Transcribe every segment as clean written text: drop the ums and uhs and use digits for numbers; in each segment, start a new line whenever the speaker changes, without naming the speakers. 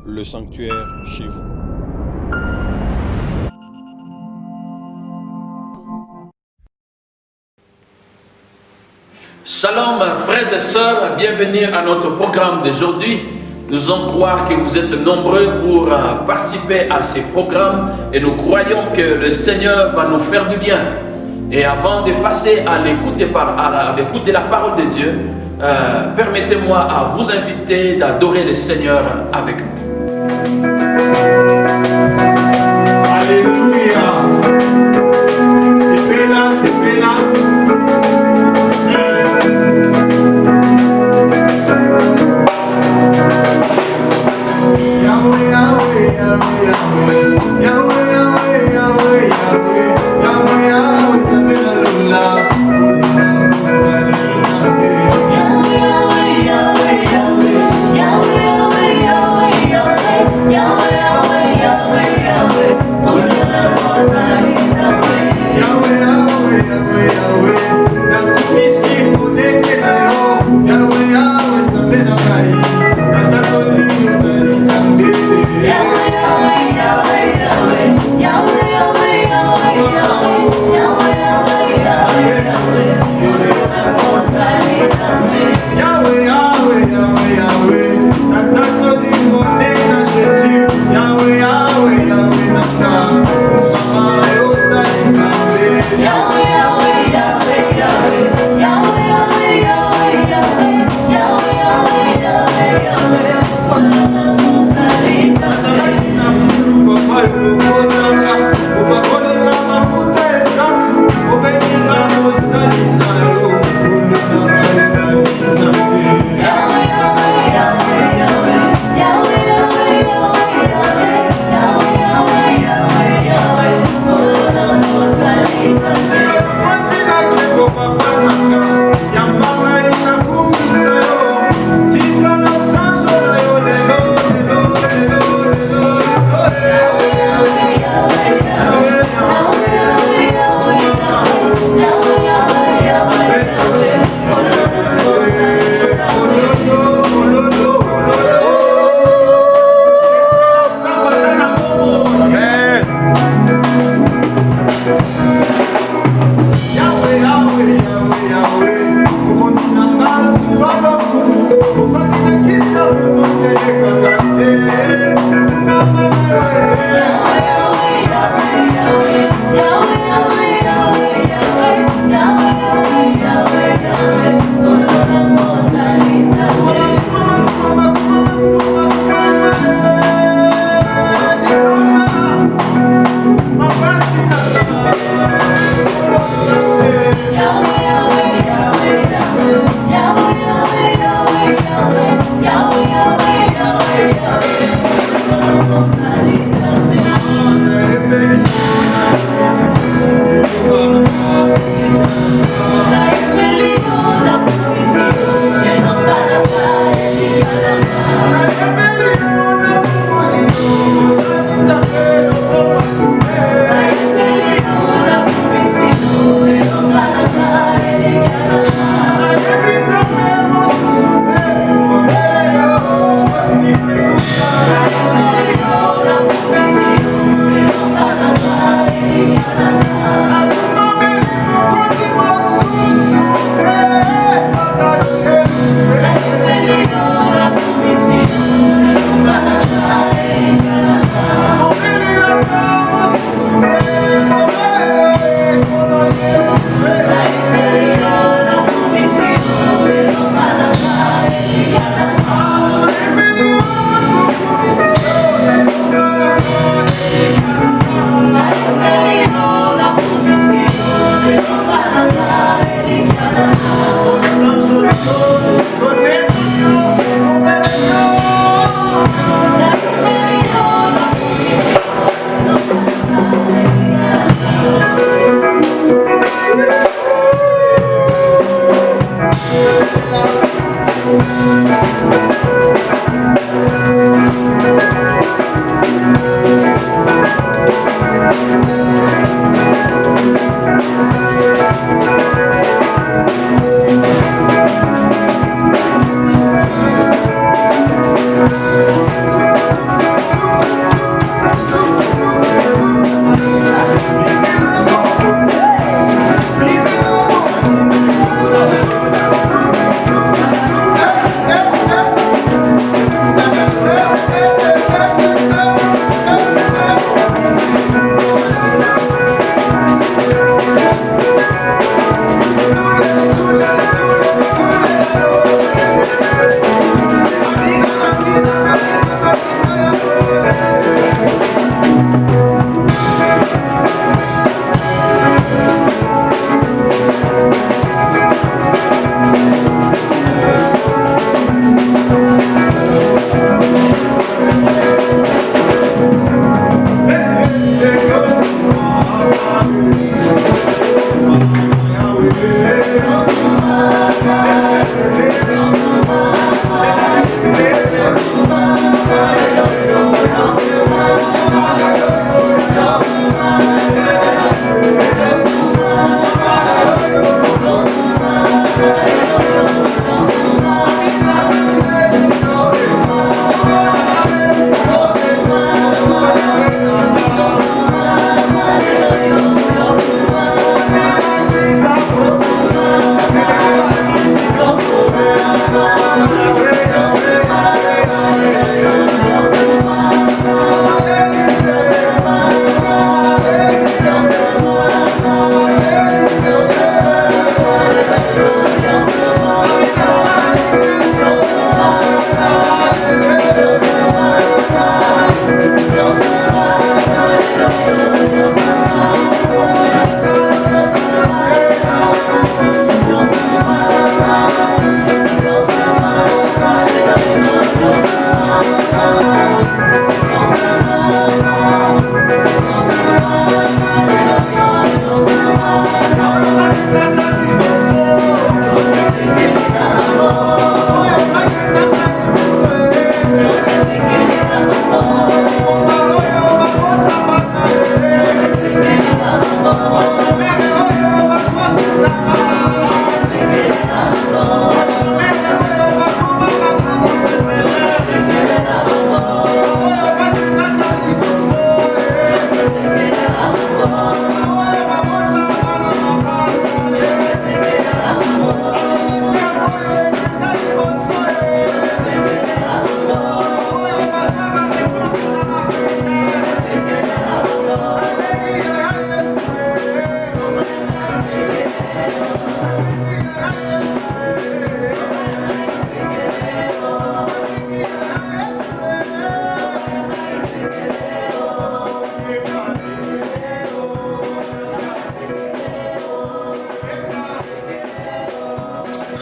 le sanctuaire chez vous.
Shalom frères et sœurs, bienvenue à notre programme d'aujourd'hui. Nous allons croire que vous êtes nombreux pour participer à ces programmes et nous croyons que le Seigneur va nous faire du bien. Et avant de passer à l'écoute de la parole de Dieu, permettez-moi à vous inviter d'adorer le Seigneur avec nous.
Alléluia. C'est là, c'est là. Yahweh, Yahweh, Yahweh, Yahweh, Yahweh, Yahweh, Yahweh, Yahweh, Yahweh, Tabelalola.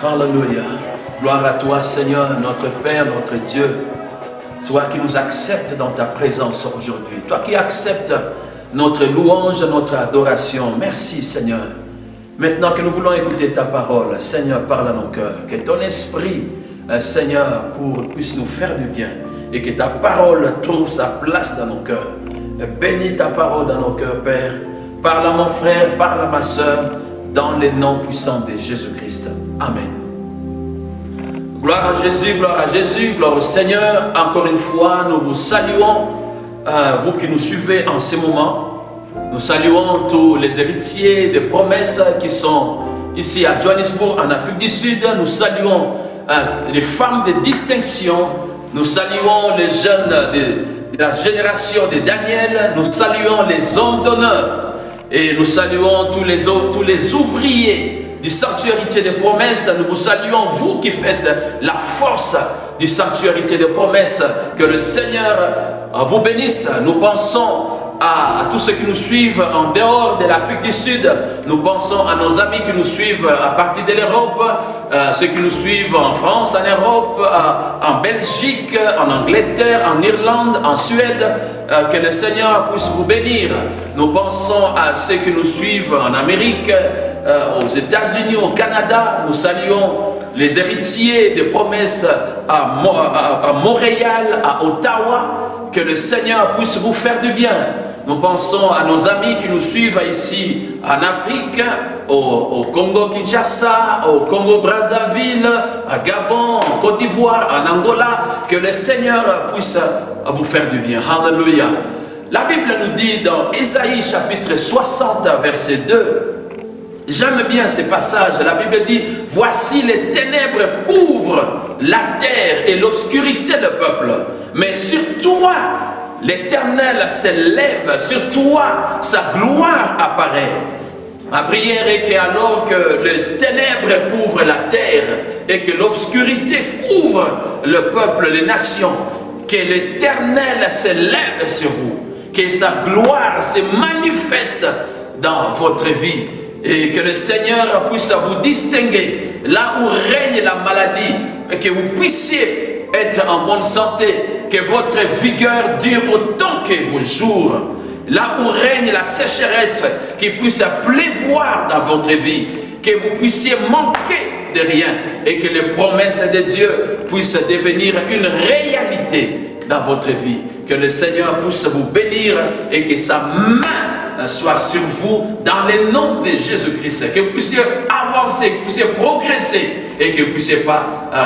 Alléluia. Gloire à toi, Seigneur, notre Père, notre Dieu. Toi qui nous acceptes dans ta présence aujourd'hui. Toi qui acceptes notre louange, notre adoration. Merci, Seigneur. Maintenant que nous voulons écouter ta parole, Seigneur, parle à nos cœurs. Que ton esprit, Seigneur, puisse nous faire du bien. Et que ta parole trouve sa place dans nos cœurs. Bénis ta parole dans nos cœurs, Père. Parle à mon frère, parle à ma soeur, dans les noms puissants de Jésus-Christ. Amen. Gloire à Jésus, gloire au Seigneur. Encore une fois, nous vous saluons, vous qui nous suivez en ce moment. Nous saluons tous les héritiers de promesses qui sont ici à Johannesburg, en Afrique du Sud. Nous saluons les femmes de distinction. Nous saluons les jeunes de la génération de Daniel. Nous saluons les hommes d'honneur. Et nous saluons tous les autres, tous les ouvriers du sanctuarité des promesses. Nous vous saluons, vous qui faites la force du sanctuarité des promesses. Que le Seigneur vous bénisse. Nous pensons à tous ceux qui nous suivent en dehors de l'Afrique du Sud. Nous pensons à nos amis qui nous suivent à partir de l'Europe, ceux qui nous suivent en France, en Europe, en Belgique, en Angleterre, en Irlande, en Suède. Que le Seigneur puisse vous bénir. Nous pensons à ceux qui nous suivent en Amérique, aux États-Unis, au Canada. Nous saluons les héritiers des promesses à Montréal, à Ottawa. Que le Seigneur puisse vous faire du bien. Nous pensons à nos amis qui nous suivent ici en Afrique, au Congo-Kinshasa, au Congo-Brazzaville, à Gabon, en Côte d'Ivoire, en Angola. Que le Seigneur puisse vous faire du bien. Alléluia. La Bible nous dit dans Ésaïe chapitre 60, verset 2, j'aime bien ces passages. La Bible dit, voici les ténèbres couvrent la terre et l'obscurité le peuple. Mais sur toi, l'Éternel s'élève, sur toi, sa gloire apparaît. Ma prière est qu'alors que les ténèbres couvrent la terre et que l'obscurité couvre le peuple, les nations, que l'Éternel s'élève sur vous, que sa gloire se manifeste dans votre vie et que le Seigneur puisse vous distinguer là où règne la maladie et que vous puissiez être en bonne santé, que votre vigueur dure autant que vos jours. Là où règne la sécheresse, qu'il puisse pleuvoir dans votre vie, que vous puissiez manquer de rien et que les promesses de Dieu puissent devenir une réalité dans votre vie. Que le Seigneur puisse vous bénir et que sa main soit sur vous dans le nom de Jésus-Christ. Que vous puissiez avancer, que vous puissiez progresser et que vous ne puissiez pas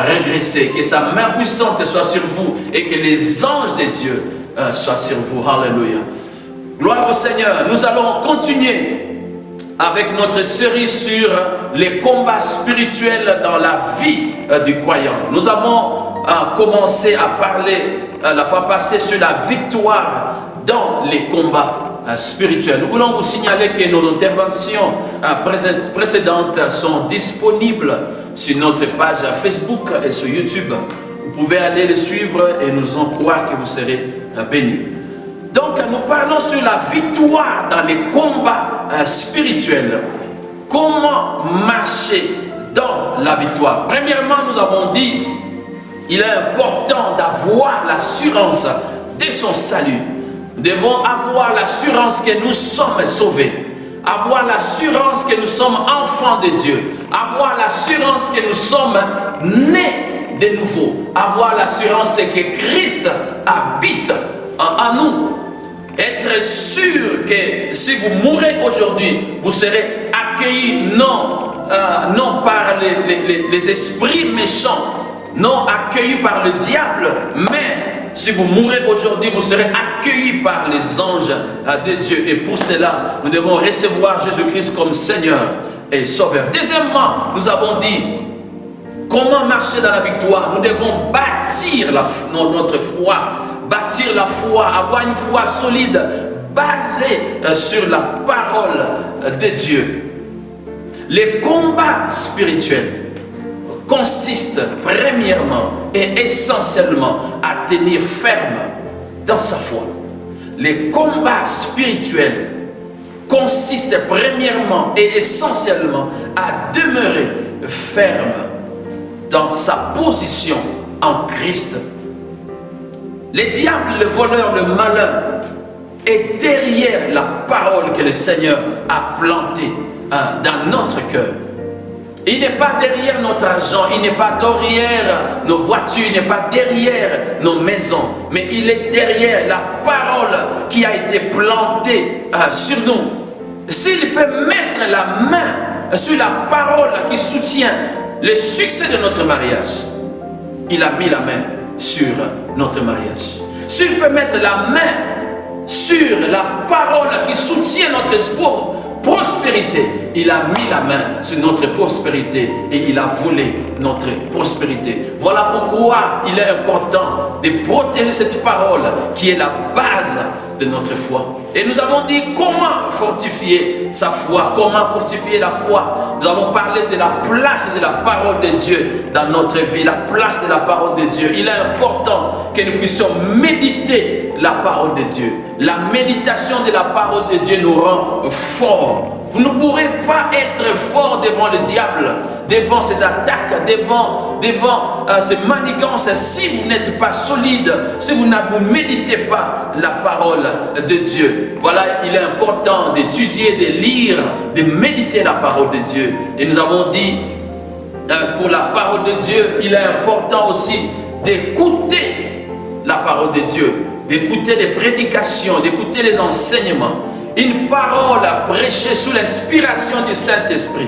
régresser. Que sa main puissante soit sur vous et que les anges de Dieu soient sur vous. Alléluia. Gloire au Seigneur. Nous allons continuer avec notre série sur les combats spirituels dans la vie du croyant. Nous avons commencé à parler la fois passée sur la victoire dans les combats spirituels. Nous voulons vous signaler que nos interventions précédentes sont disponibles sur notre page Facebook et sur YouTube. Vous pouvez aller les suivre et nous croire que vous serez bénis. Donc nous parlons sur la victoire dans les combats spirituels. Comment marcher dans la victoire? Premièrement, nous avons dit, il est important d'avoir l'assurance de son salut. Nous devons avoir l'assurance que nous sommes sauvés. Avoir l'assurance que nous sommes enfants de Dieu. Avoir l'assurance que nous sommes nés de nouveau. Avoir l'assurance que Christ habite en nous. Être sûr que si vous mourrez aujourd'hui, vous serez accueillis non par les esprits méchants, non accueillis par le diable, mais si vous mourrez aujourd'hui, vous serez accueillis par les anges de Dieu. Et pour cela, nous devons recevoir Jésus-Christ comme Seigneur et Sauveur. Deuxièmement, nous avons dit comment marcher dans la victoire. Nous devons bâtir notre foi. Bâtir la foi, avoir une foi solide, basée sur la parole de Dieu. Les combats spirituels consistent premièrement et essentiellement à tenir ferme dans sa foi. Les combats spirituels consistent premièrement et essentiellement à demeurer ferme dans sa position en Christ. Le diable, le voleur, le malin est derrière la parole que le Seigneur a plantée dans notre cœur. Il n'est pas derrière notre argent, il n'est pas derrière nos voitures, il n'est pas derrière nos maisons, mais il est derrière la parole qui a été plantée sur nous. S'il peut mettre la main sur la parole qui soutient le succès de notre mariage, il a mis la main sur notre mariage. S'il peut mettre la main sur la parole qui soutient notre espoir, prospérité, il a mis la main sur notre prospérité et il a volé notre prospérité. Voilà pourquoi il est important de protéger cette parole qui est la base de notre foi. Et nous avons dit comment fortifier sa foi, comment fortifier la foi. Nous avons parlé de la place de la parole de Dieu dans notre vie, la place de la parole de Dieu. Il est important que nous puissions méditer la parole de Dieu. La méditation de la parole de Dieu nous rend forts. Vous ne pourrez pas être fort devant le diable, devant ses attaques, devant ses manigances, si vous n'êtes pas solide, si vous ne méditez pas la parole de Dieu. Voilà, il est important d'étudier, de lire, de méditer la parole de Dieu. Et nous avons dit, pour la parole de Dieu, il est important aussi d'écouter la parole de Dieu, d'écouter les prédications, d'écouter les enseignements. Une parole prêchée sous l'inspiration du Saint-Esprit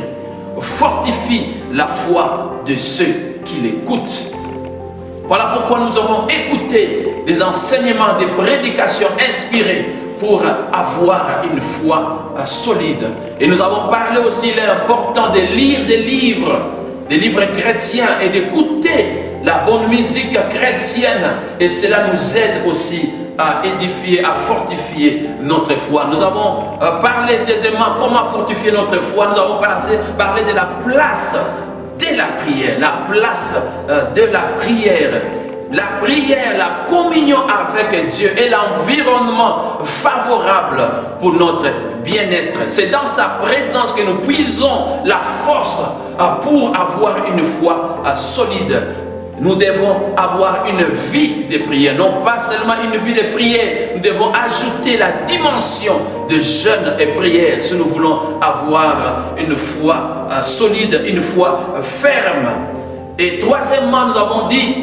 fortifie la foi de ceux qui l'écoutent. Voilà pourquoi nous avons écouté des enseignements, des prédications inspirées pour avoir une foi solide. Et nous avons parlé aussi, il est important de lire des livres chrétiens et d'écouter la bonne musique chrétienne. Et cela nous aide aussi à édifier, à fortifier notre foi. Nous avons parlé deuxièmement comment fortifier notre foi. Nous avons parlé de la place de la prière, la place de la prière. La prière, la communion avec Dieu est l'environnement favorable pour notre bien-être. C'est dans sa présence que nous puisons la force pour avoir une foi solide. Nous devons avoir une vie de prière, non pas seulement une vie de prière, nous devons ajouter la dimension de jeûne et prière si nous voulons avoir une foi solide, une foi ferme. Et troisièmement, nous avons dit,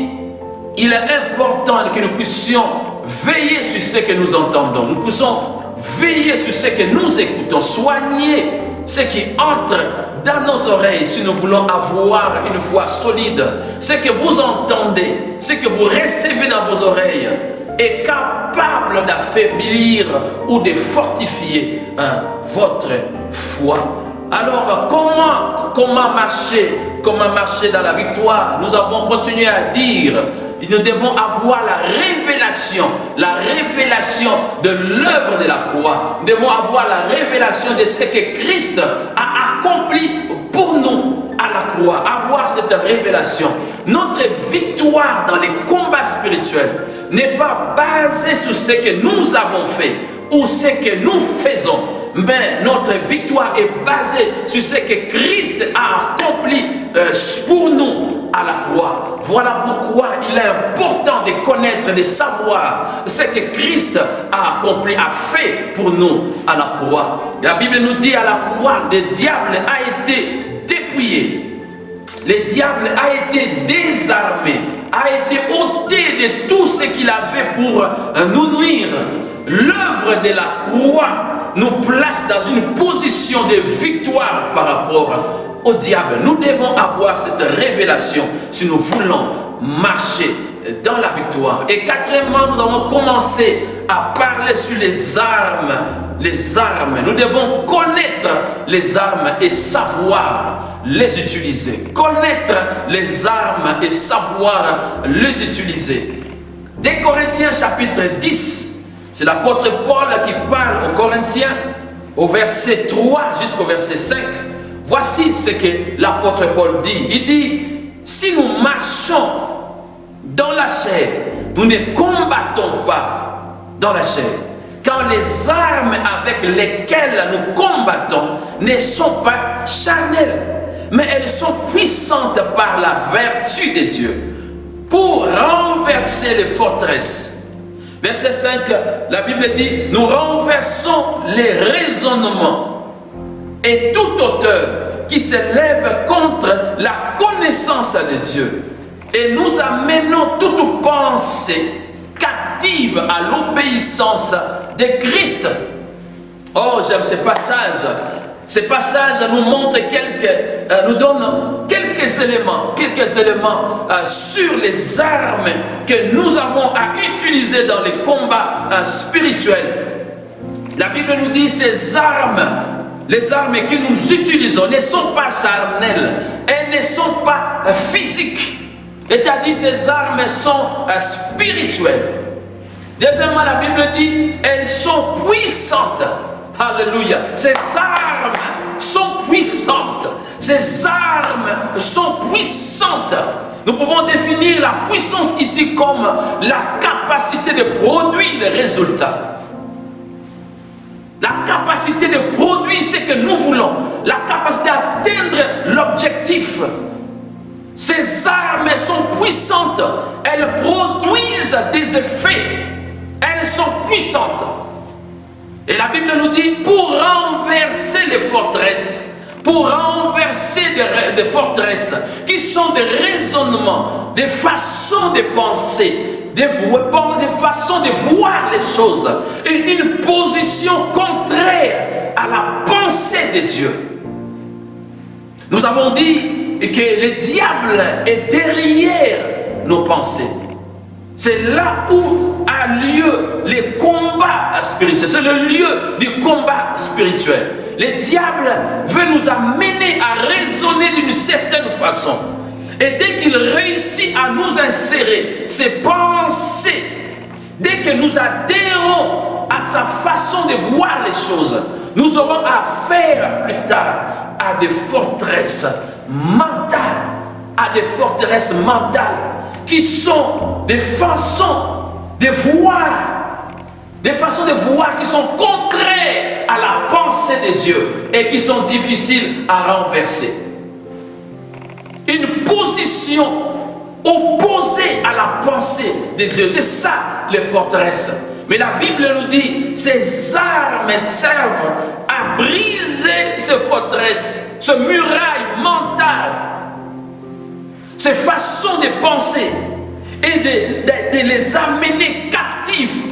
il est important que nous puissions veiller sur ce que nous entendons, nous puissions veiller sur ce que nous écoutons, soigner ce qui entre dans nos oreilles si nous voulons avoir une foi solide. Ce que vous entendez, ce que vous recevez dans vos oreilles est capable d'affaiblir ou de fortifier votre foi. Alors comment marcher dans la victoire? Nous avons continué à dire, nous devons avoir la révélation de l'œuvre de la croix. Nous devons avoir la révélation de ce que Christ a accompli pour nous à la croix. Avoir cette révélation. Notre victoire dans les combats spirituels n'est pas basée sur ce que nous avons fait ou ce que nous faisons, mais notre victoire est basée sur ce que Christ a accompli pour nous à la croix. Voilà pourquoi il est important de connaître, de savoir ce que Christ a accompli, a fait pour nous à la croix. La Bible nous dit à la croix, le diable a été dépouillé. Le diable a été désarmé, a été ôté de tout ce qu'il avait pour nous nuire. L'œuvre de la croix nous place dans une position de victoire par rapport au diable. Nous devons avoir cette révélation si nous voulons marcher dans la victoire. Et quatrièmement, nous avons commencé à parler sur les armes. Les armes. Nous devons connaître les armes et savoir les utiliser. Connaître les armes et savoir les utiliser. 2 Corinthiens chapitre 10. C'est l'apôtre Paul qui parle aux Corinthiens au verset 3 jusqu'au verset 5. Voici ce que l'apôtre Paul dit. Il dit, si nous marchons dans la chair, nous ne combattons pas dans la chair. Quand les armes avec lesquelles nous combattons ne sont pas charnelles, mais elles sont puissantes par la vertu de Dieu pour renverser les forteresses. Verset 5, la Bible dit, nous renversons les raisonnements et toute hauteur qui s'élève contre la connaissance de Dieu. Et nous amenons toute pensée captive à l'obéissance de Christ. Oh, j'aime ce passage. Ce passage nous montre nous donne quelques éléments sur les armes que nous avons à utiliser dans les combats spirituels. La Bible nous dit ces armes, les armes que nous utilisons ne sont pas charnelles, elles ne sont pas physiques. C'est-à-dire ces armes sont spirituelles. Deuxièmement, la Bible dit elles sont puissantes. Alléluia. Ces armes sont puissantes. Ces armes sont puissantes. Nous pouvons définir la puissance ici comme la capacité de produire des résultats. La capacité de produire ce que nous voulons. La capacité d'atteindre l'objectif. Ces armes sont puissantes. Elles produisent des effets. Elles sont puissantes. Et la Bible nous dit pour renverser les forteresses, pour renverser des forteresses qui sont des raisonnements, des façons de penser, des façons de voir les choses, et une position contraire à la pensée de Dieu. Nous avons dit que le diable est derrière nos pensées. C'est là où a lieu les combats spirituels. C'est le lieu du combat spirituel. Le diable veut nous amener à raisonner d'une certaine façon. Et dès qu'il réussit à nous insérer ses pensées, dès que nous adhérons à sa façon de voir les choses, nous aurons affaire plus tard à des forteresses mentales, qui sont des façons de voir qui sont contraires à la pensée de Dieu et qui sont difficiles à renverser. Une position opposée à la pensée de Dieu, c'est ça les forteresses. Mais la Bible nous dit, ces armes servent à briser ces forteresses, ces murailles mentales, ces façons de penser et de les amener captives,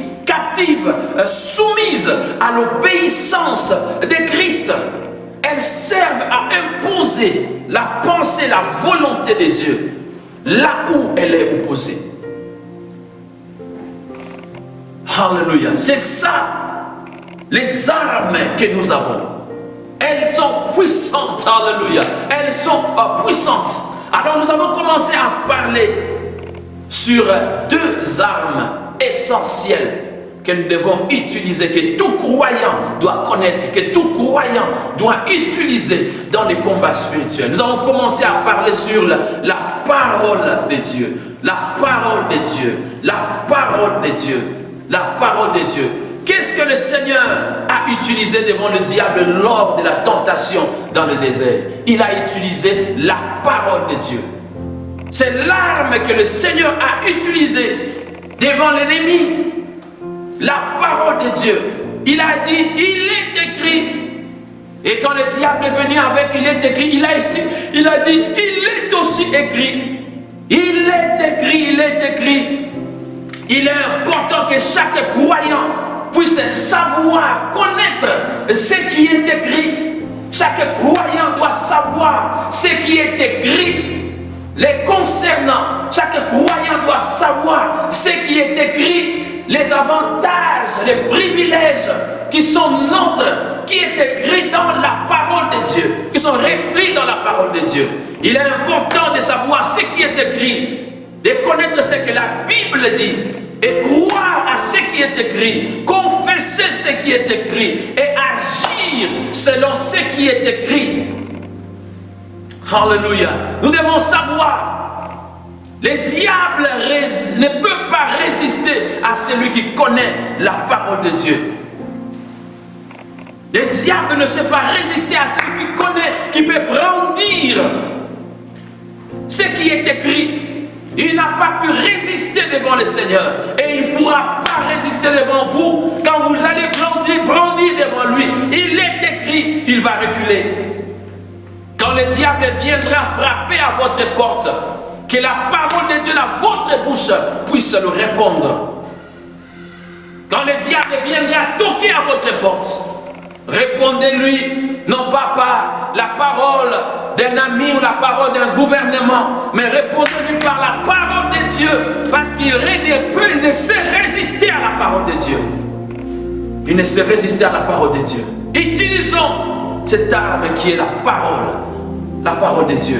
soumises à l'obéissance de Christ. Elles servent à imposer la pensée, la volonté de Dieu, là où elle est opposée. Alléluia. C'est ça, les armes que nous avons. Elles sont puissantes. Alléluia. Elles sont puissantes. Alors nous avons commencé à parler sur deux armes essentielles que nous devons utiliser, que tout croyant doit connaître, que tout croyant doit utiliser dans les combats spirituels. Nous avons commencé à parler sur la parole de Dieu. La parole de Dieu. La parole de Dieu. La parole de Dieu. Qu'est-ce que le Seigneur a utilisé devant le diable lors de la tentation dans le désert? Il a utilisé la parole de Dieu. C'est l'arme que le Seigneur a utilisée devant l'ennemi. La parole de Dieu. Il a dit, il est écrit. Et quand le diable est venu avec, il est écrit, il a dit, il est aussi écrit. Il est écrit, il est écrit. Il est important que chaque croyant puisse savoir, connaître ce qui est écrit. Chaque croyant doit savoir ce qui est écrit les concernant. Chaque croyant doit savoir ce qui est écrit, les avantages, les privilèges qui sont nôtres, qui est écrit dans la parole de Dieu, qui sont repris dans la parole de Dieu. Il est important de savoir ce qui est écrit, de connaître ce que la Bible dit, et croire à ce qui est écrit, confesser ce qui est écrit, et agir selon ce qui est écrit. Alléluia. Nous devons savoir, le diable ne peut pas résister à celui qui connaît la parole de Dieu. Le diable ne sait pas résister à celui qui connaît, qui peut brandir ce qui est écrit. Il n'a pas pu résister devant le Seigneur. Et il ne pourra pas résister devant vous quand vous allez brandir devant lui. Il est écrit, il va reculer. Quand le diable viendra frapper à votre porte, que la parole de Dieu dans votre bouche puisse le répondre. Quand le diable viendra toquer à votre porte, répondez-lui, non pas par la parole d'un ami ou la parole d'un gouvernement, mais répondez-lui par la parole de Dieu, parce qu'il ne sait résister à la parole de Dieu. Il ne sait résister à la parole de Dieu. Utilisons cette arme qui est la parole de Dieu.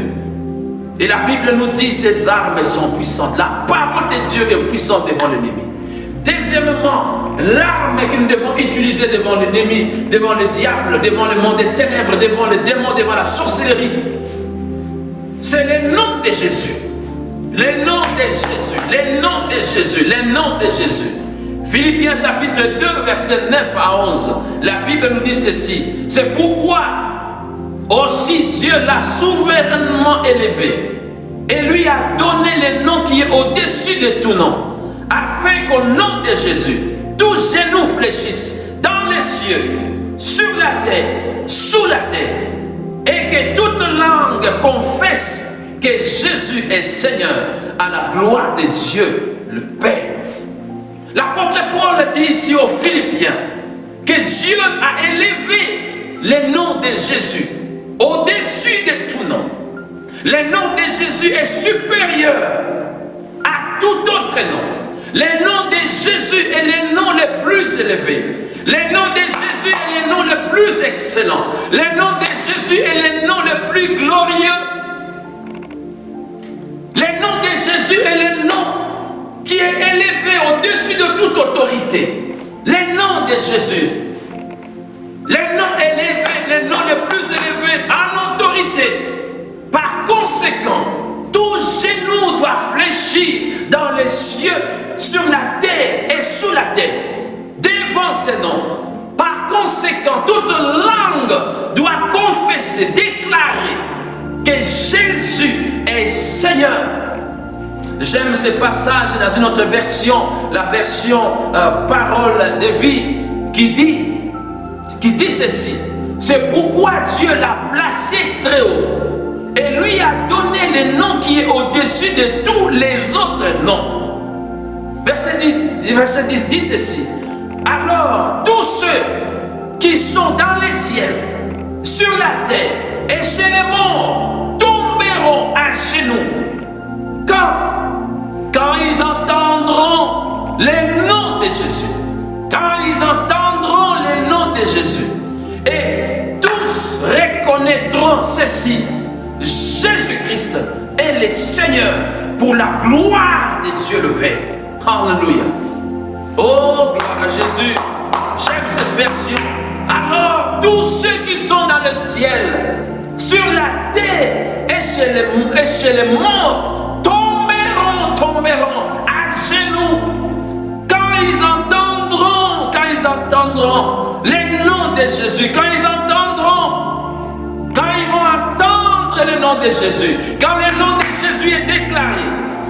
Et la Bible nous dit que ces armes sont puissantes. La parole de Dieu est puissante devant l'ennemi. Deuxièmement, l'arme que nous devons utiliser devant l'ennemi, devant le diable, devant le monde des ténèbres, devant les démons, devant la sorcellerie, c'est le nom de Jésus. Le nom de Jésus, le nom de Jésus, le nom de Jésus. Philippiens chapitre 2, verset 9 à 11. La Bible nous dit ceci. C'est pourquoi aussi Dieu l'a souverainement élevé et lui a donné le nom qui est au-dessus de tout nom, afin qu'au nom de Jésus, tous genoux fléchissent dans les cieux, sur la terre, sous la terre, et que toute langue confesse que Jésus est Seigneur, à la gloire de Dieu le Père. L'apôtre Paul dit ici aux Philippiens que Dieu a élevé le nom de Jésus au-dessus de tout nom. Le nom de Jésus est supérieur à tout autre nom. Le nom de Jésus est le nom le plus élevé. Le nom de Jésus est le nom le plus excellent. Le nom de Jésus est le nom le plus glorieux. Le nom de Jésus est le nom qui est élevé au-dessus de toute autorité. Le nom de Jésus. Le nom élevé, le nom le plus élevé en autorité. Par conséquent, tout genou doit fléchir dans les cieux, sur la terre et sous la terre, devant ce nom. Par conséquent, toute langue doit confesser, déclarer que Jésus est Seigneur. J'aime ce passage dans une autre version, la version parole de vie, qui dit ceci. C'est pourquoi Dieu l'a placé très haut et lui a donné le nom qui est au-dessus de tous les autres noms. Verset 10 dit ceci. Alors tous ceux qui sont dans les ciels, sur la terre et chez les morts tomberont à genoux. Quand ils entendront le nom de Jésus. Quand ils entendront le nom de Jésus. Et tous reconnaîtront ceci. Jésus-Christ est le Seigneur pour la gloire de Dieu le Père. Alléluia. Oh, gloire à Jésus. J'aime cette version. Alors, tous ceux qui sont dans le ciel, sur la terre et chez les morts, tomberont à genoux quand ils entendront le nom de Jésus, quand ils vont entendre le nom de Jésus, quand le nom de Jésus est déclaré,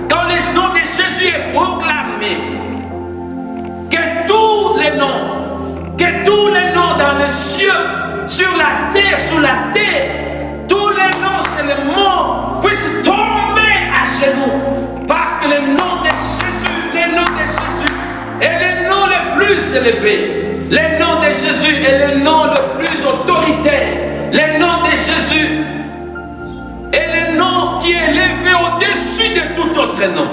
quand le nom de Jésus est proclamé, que tous les noms dans les cieux, sur la terre, sous la terre, tous les noms, c'est le mot, puissent tomber à genoux. Parce que le nom de Jésus est le nom le plus élevé. Le nom de Jésus est le nom le plus autoritaire. Le nom de Jésus est le nom qui est élevé au-dessus de tout autre nom.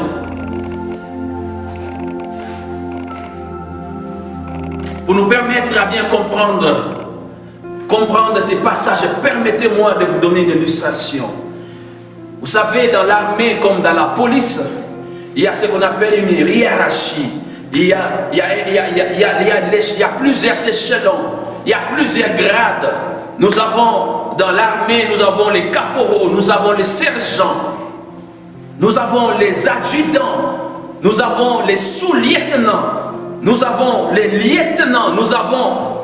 Pour nous permettre à bien comprendre ces passages, permettez-moi de vous donner une illustration. Vous savez, dans l'armée comme dans la police, il y a ce qu'on appelle une hiérarchie. Il y a plusieurs échelons, il y a plusieurs grades. Nous avons dans l'armée, nous avons les caporaux, nous avons les sergents, nous avons les adjudants, nous avons les sous-lieutenants, nous avons les lieutenants, nous avons,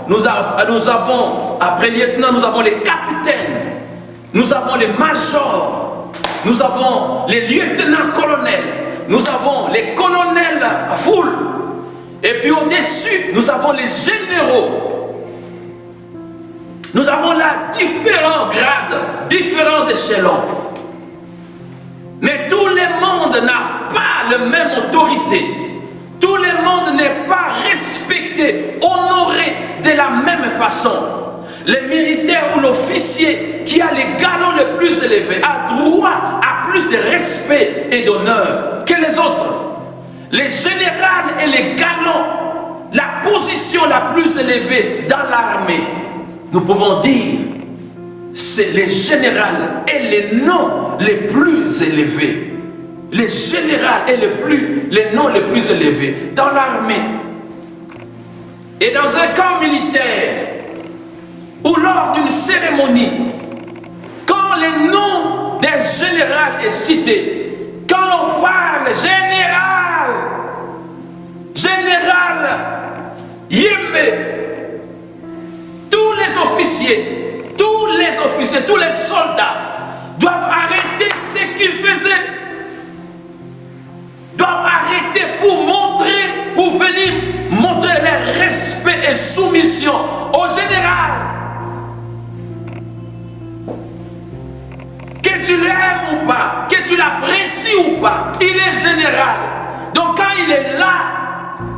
après lieutenant, nous avons les capitaines, nous avons les majors, nous avons les lieutenants-colonels, nous avons les colonels full, et puis au-dessus, nous avons les généraux. Nous avons là différents grades, différents échelons. Mais tout le monde n'a pas la même autorité. Tout le monde n'est pas respecté, honoré de la même façon. Le militaire ou l'officier qui a les galons les plus élevés a droit à plus de respect et d'honneur que les autres. Les généraux et les galons, la position la plus élevée dans l'armée, nous pouvons dire, c'est les généraux et les noms les plus élevés. Les généraux et les noms les plus élevés dans l'armée. Et dans un camp militaire, ou lors d'une cérémonie, quand le nom d'un général est cité, quand l'on parle général Yembe, tous les officiers, tous les soldats doivent arrêter ce qu'ils faisaient, doivent arrêter pour venir montrer leur respect et soumission au général. Que tu l'aimes ou pas, que tu l'apprécies ou pas, il est général. Donc quand il est là,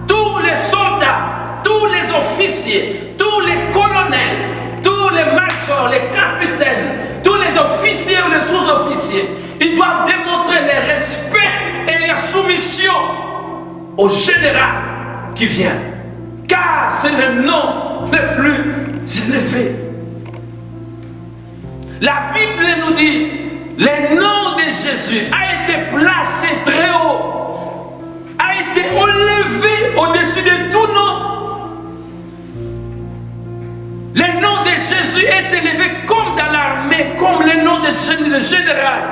tous les soldats, tous les officiers, tous les colonels, tous les majors, les capitaines, tous les officiers ou les sous-officiers, ils doivent démontrer leur respect et leur soumission au général qui vient. Car c'est le nom le plus élevé. La Bible nous dit, le nom de Jésus a été placé très haut, a été élevé au-dessus de tout nom. Le nom de Jésus est élevé comme dans l'armée, comme le nom de général.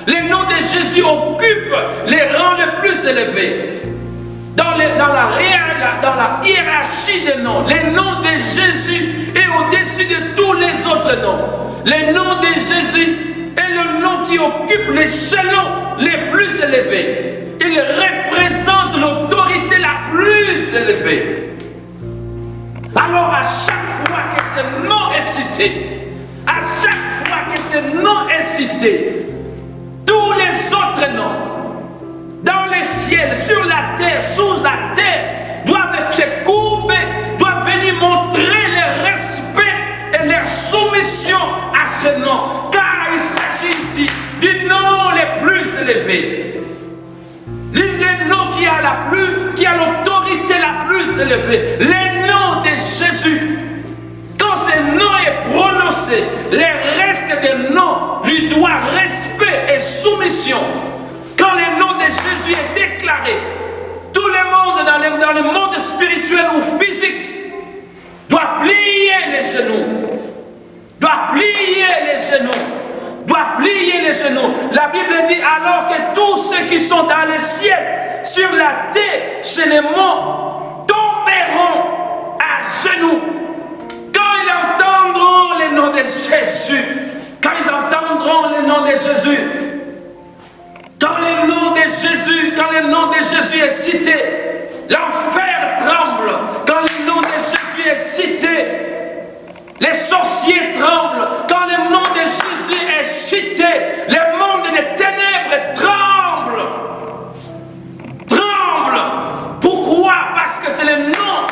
Le nom de Jésus occupe les rangs les plus élevés. Dans la hiérarchie des noms, le nom de Jésus est au-dessus de tous les autres noms. Le nom de Jésus est le nom qui occupe l'échelon les plus élevés. Il représente l'autorité la plus élevée. Alors à chaque fois que ce nom est cité, à chaque fois que ce nom est cité, tous les autres noms, dans les ciels, sur la terre, sous la terre, doivent se courber, doivent venir montrer leur respect et leur soumission à ce nom. Car il s'agit ici du nom le plus élevé. Le nom qui a l'autorité la plus élevée. Le nom de Jésus. Quand ce nom est prononcé, le reste des noms lui doit respect et soumission. Quand le nom de Jésus est déclaré, tout le monde dans le monde spirituel ou physique doit plier les genoux. Doit plier les genoux. Doit plier les genoux. La Bible dit alors que tous ceux qui sont dans le ciel, sur la terre, chez les monts, tomberont à genoux. Quand ils entendront le nom de Jésus, quand ils entendront le nom de Jésus, quand le nom de Jésus est cité, l'enfer tremble. Quand le nom de Jésus est cité, les sorciers tremblent. Quand le nom de Jésus est cité, le monde des ténèbres tremble. Tremble. Pourquoi? Parce que c'est le nom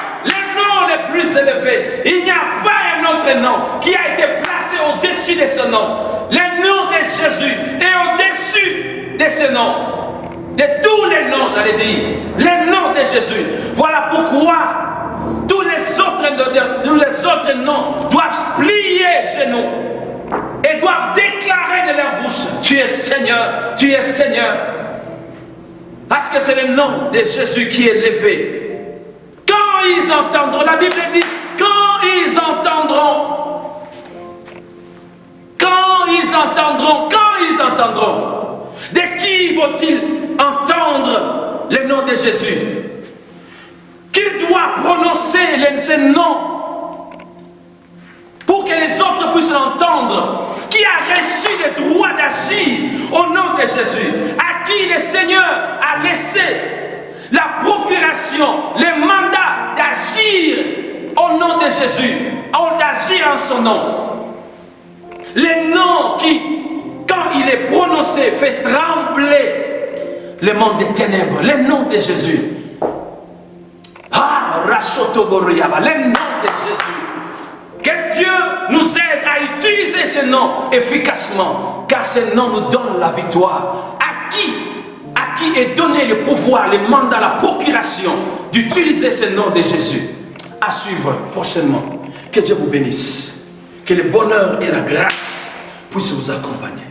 le plus élevé. Il n'y a pas un autre nom qui a été placé au-dessus de ce nom. Le nom de Jésus est au-dessus de ce nom. De tous les noms, j'allais dire. Le nom de Jésus. Voilà pourquoi tous les autres noms doivent plier chez nous et doivent déclarer de leur bouche: tu es Seigneur, tu es Seigneur. Parce que c'est le nom de Jésus qui est élevé. Quand ils entendront, la Bible dit, quand ils entendront, de qui vont-ils entendre le nom de Jésus? Qu'ils a prononcé ce nom pour que les autres puissent l'entendre, qui a reçu le droit d'agir au nom de Jésus, à qui le Seigneur a laissé la procuration, le mandat d'agir au nom de Jésus, d'agir en son nom. Le nom qui, quand il est prononcé, fait trembler le monde des ténèbres, le nom de Jésus. Ah, Rachotogoriaba, le nom de Jésus. Que Dieu nous aide à utiliser ce nom efficacement, car ce nom nous donne la victoire. À qui est donné le pouvoir, le mandat, la procuration d'utiliser ce nom de Jésus. À suivre prochainement. Que Dieu vous bénisse. Que le bonheur et la grâce puissent vous accompagner.